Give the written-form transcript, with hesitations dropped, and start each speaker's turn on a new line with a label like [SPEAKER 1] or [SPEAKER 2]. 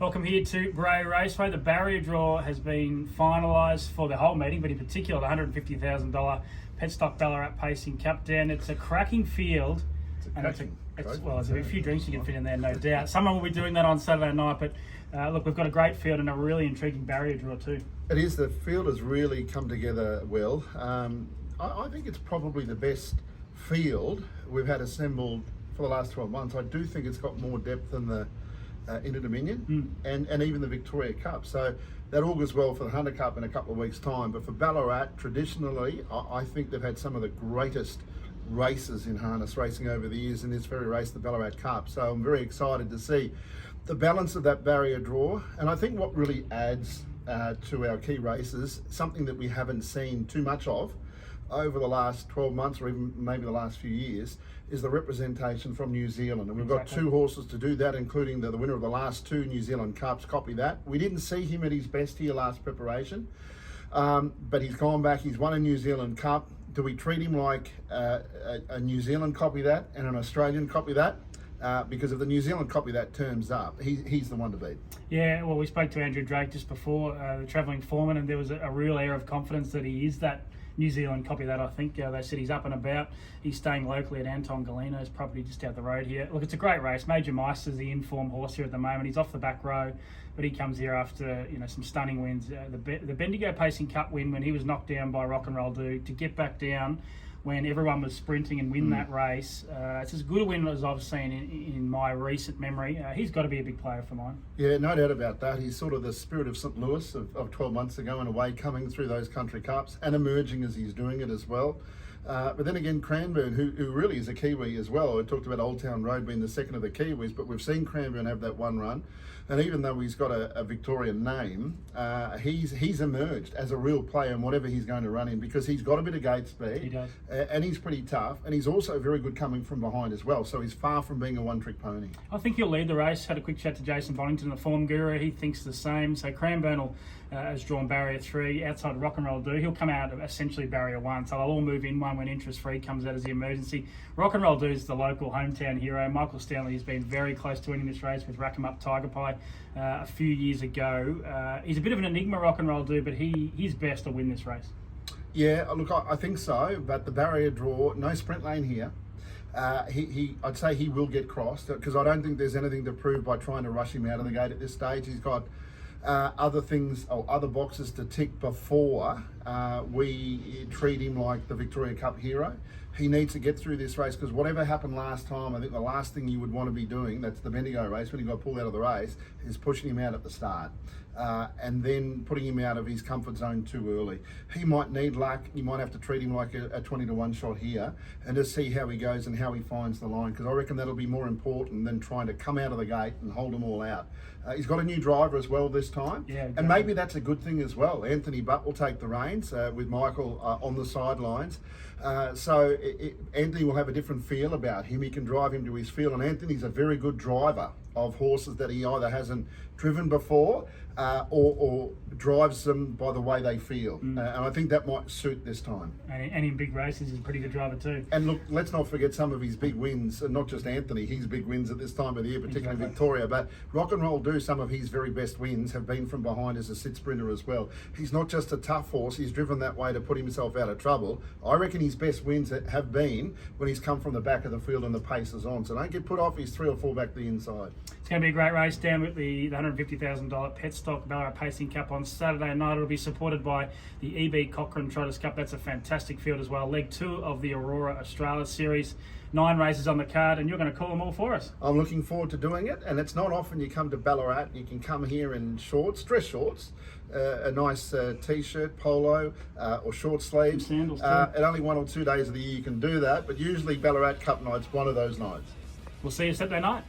[SPEAKER 1] Welcome here to Bray Raceway. The barrier draw has been finalised for the whole meeting, but in particular the $150,000 PETstock Ballarat Pacing Cup. Dan, it's a cracking field. There's a few drinks you can fit in there, no doubt. Someone will be doing that on Saturday night, but look, we've got a great field and a really intriguing barrier draw too.
[SPEAKER 2] It is. The field has really come together well. I think it's probably the best field we've had assembled for the last 12 months. I do think it's got more depth than the Inter-Dominion and even the Victoria Cup. So that augurs well for the Hunter Cup in a couple of weeks' time. But for Ballarat, traditionally, I think they've had some of the greatest races in harness racing over the years in this very race, the Ballarat Cup. So I'm very excited to see the balance of that barrier draw. And I think what really adds to our key races, something that we haven't seen too much of over the last 12 months or even maybe the last few years, is the representation from New Zealand. And we've got two horses to do that, including the winner of the last two New Zealand Cups. Copy that. We didn't see him at his best here last preparation, but he's gone back, he's won a New Zealand Cup. Do we treat him like a New Zealand copy that and an Australian copy that? Because if the New Zealand copy that turns up, he's the one to beat. Yeah,
[SPEAKER 1] well, we spoke to Andrew Drake just before, the travelling foreman, and there was a real air of confidence that he is that New Zealand copy that. I think they said he's up and about. He's staying locally at Anton Galino's property just out the road here. Look, it's a great race. Major Meister's the in-form horse here at the moment. He's off the back row, but he comes here after some stunning wins. The Bendigo Pacing Cup win when he was knocked down by Rock and Roll Do, to get back down when everyone was sprinting and win that race. It's as good a win as I've seen in my recent memory. He's got to be a big player for mine.
[SPEAKER 2] Yeah, no doubt about that. He's sort of the spirit of St. Louis of 12 months ago in a way, coming through those country cups and emerging as he's doing it as well. But then again, Cranbourne, who really is a Kiwi as well. I talked about Old Town Road being the second of the Kiwis, but we've seen Cranbourne have that one run. And even though he's got a Victorian name, he's emerged as a real player in whatever he's going to run in, because he's got a bit of gate speed.
[SPEAKER 1] He does.
[SPEAKER 2] And he's pretty tough. And he's also very good coming from behind as well. So he's far from being a one-trick pony.
[SPEAKER 1] I think he'll lead the race. Had a quick chat to Jason Bonington, the form guru. He thinks the same. So Cranbourne has drawn barrier 3 outside Rock and Roll Do. He'll come out of essentially barrier 1. So they'll all move in one when interest free comes out as the emergency. Rock and Roll Do is the local hometown hero. Michael Stanley has been very close to winning this race with Rack 'em Up Tiger Pie a few years ago. He's a bit of an enigma, Rock and Roll Do, but he's best to win this race.
[SPEAKER 2] Yeah, look, I think so. But the barrier draw, no sprint lane here. I'd say he will get crossed, because I don't think there's anything to prove by trying to rush him out of the gate at this stage. He's got other things or other boxes to tick before we treat him like the Victoria Cup hero. He needs to get through this race, because whatever happened last time, I think the last thing you would want to be doing, that's the Bendigo race, when he got pulled out of the race, is pushing him out at the start and then putting him out of his comfort zone too early. He might need luck. You might have to treat him like a 20-to-1 shot here and just see how he goes and how he finds the line, because I reckon that'll be more important than trying to come out of the gate and hold them all out. He's got a new driver as well this time, and maybe that's a good thing as well. Anthony Butt will take the reins with Michael on the sidelines. So Anthony will have a different feel about him. He can drive him to his feel, and Anthony's a very good driver of horses that he either hasn't driven before or drives them by the way they feel. And I think that might suit this time.
[SPEAKER 1] And in big races, he's a pretty good driver too.
[SPEAKER 2] And look, let's not forget some of his big wins, and not just Anthony, his big wins at this time of the year, particularly in Victoria, but Rock and Roll Do, some of his very best wins have been from behind as a sit sprinter as well. He's not just a tough horse, he's driven that way to put himself out of trouble. I reckon his best wins have been when he's come from the back of the field and the pace is on. So don't get put off, he's 3 or 4 back the inside.
[SPEAKER 1] It's going to be a great race down with the $150,000 PETstock Ballarat Pacing Cup on Saturday night. It'll be supported by the EB Cochrane Trotters Cup. That's a fantastic field as well. Leg 2 of the Aurora Australis Series. 9 races on the card, and you're going to call them all for us.
[SPEAKER 2] I'm looking forward to doing it, and it's not often you come to Ballarat. You can come here in shorts, dress shorts, a nice t-shirt, polo, or short sleeves.
[SPEAKER 1] Sandals too.
[SPEAKER 2] And only 1 or 2 days of the year you can do that, but usually Ballarat Cup night's one of those nights.
[SPEAKER 1] We'll see you Saturday night.